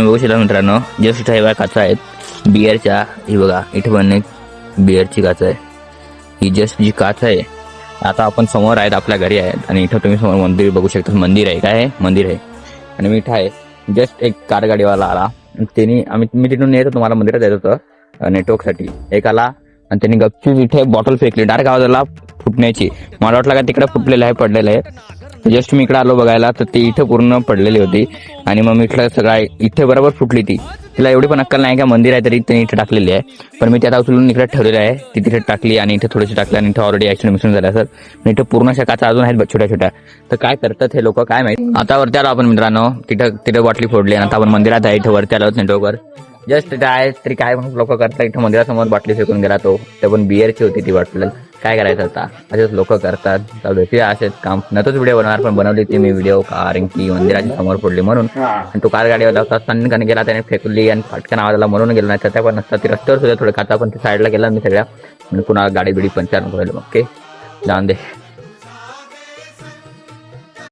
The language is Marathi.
बघू शकता मित्रांनो, जस्ट इथे बघा काचा आहेत बिअरच्या. ही बघा इथे पण एक बिअरची काच आहे. ही जस्ट जी काच आहे. आता आपण समोर आहेत, आपल्या घरी आहेत आणि इथं तुम्ही समोर मंदिर बघू शकता. मंदिर आहे, काय आहे मंदिर आहे. आणि मी इथं आहे, जस्ट एक कार गाडीवाला आला. मी तिथून येत होतो, तुम्हाला मंदिरात येत होतं नेटवर्कसाठी. एक आला आणि त्यांनी गपचूप इथे बॉटल फेकली डायरेक्ट आवाजाला फुटण्याची. मला वाटलं का तिकडे फुटलेलं आहे, पडलेलं आहे. जस्ट मी इकडे आलो बघायला तर ती इथं पूर्ण पडलेली होती. आणि मग मी इथलं सगळं इथे बरोबर फुटली ती. तिला एवढी पण अक्कल नाही का मंदिर आहे तरी त्यांनी इथे टाकलेली आहे. पण मी त्यात उचलून इकडे ठेवलेलं आहे. ती तिथे टाकली आणि इथे थोडीशी टाकली आणि इथे ऑलरेडी ऍक्सिडेंट मिशन झाला सर. आणि इथे पूर्ण अशा काचा अजून आहेत छोट्या छोट्या. तर काय करतात हे लोक काय माहिती. आता वरती आलो आपण मित्रांनो, तिथे बाटली फोडली आणि आता आपण मंदिरात आहे. इथे वरती आलो नेटवर्कवर. जस्ट तिथे आहे तरी काय लोक करतात. इथं मंदिरासमोर बाटली फेकून गेला तो. ते पण बिअरची होती ती बाटली. काय करायचं आता, असेच लोक करतात. भेटूया असेच काम. नव्हतोच व्हिडिओ बनवणार पण बनवली ती मी व्हिडिओ, कारण की मंदिराच्या समोर पडली म्हणून. आणि तो कार गाडीवर होता असताना गेला, त्याने फेकली आणि फटकन आवाजाला म्हणून गेला. नाही तर त्या पण नसतात. ती रस्त्यावर सुद्धा थोडं काचा पण साईडला गेला मी सगळ्या. पुन्हा गाडी बिडी पंचर नको. ओके जाऊन दे.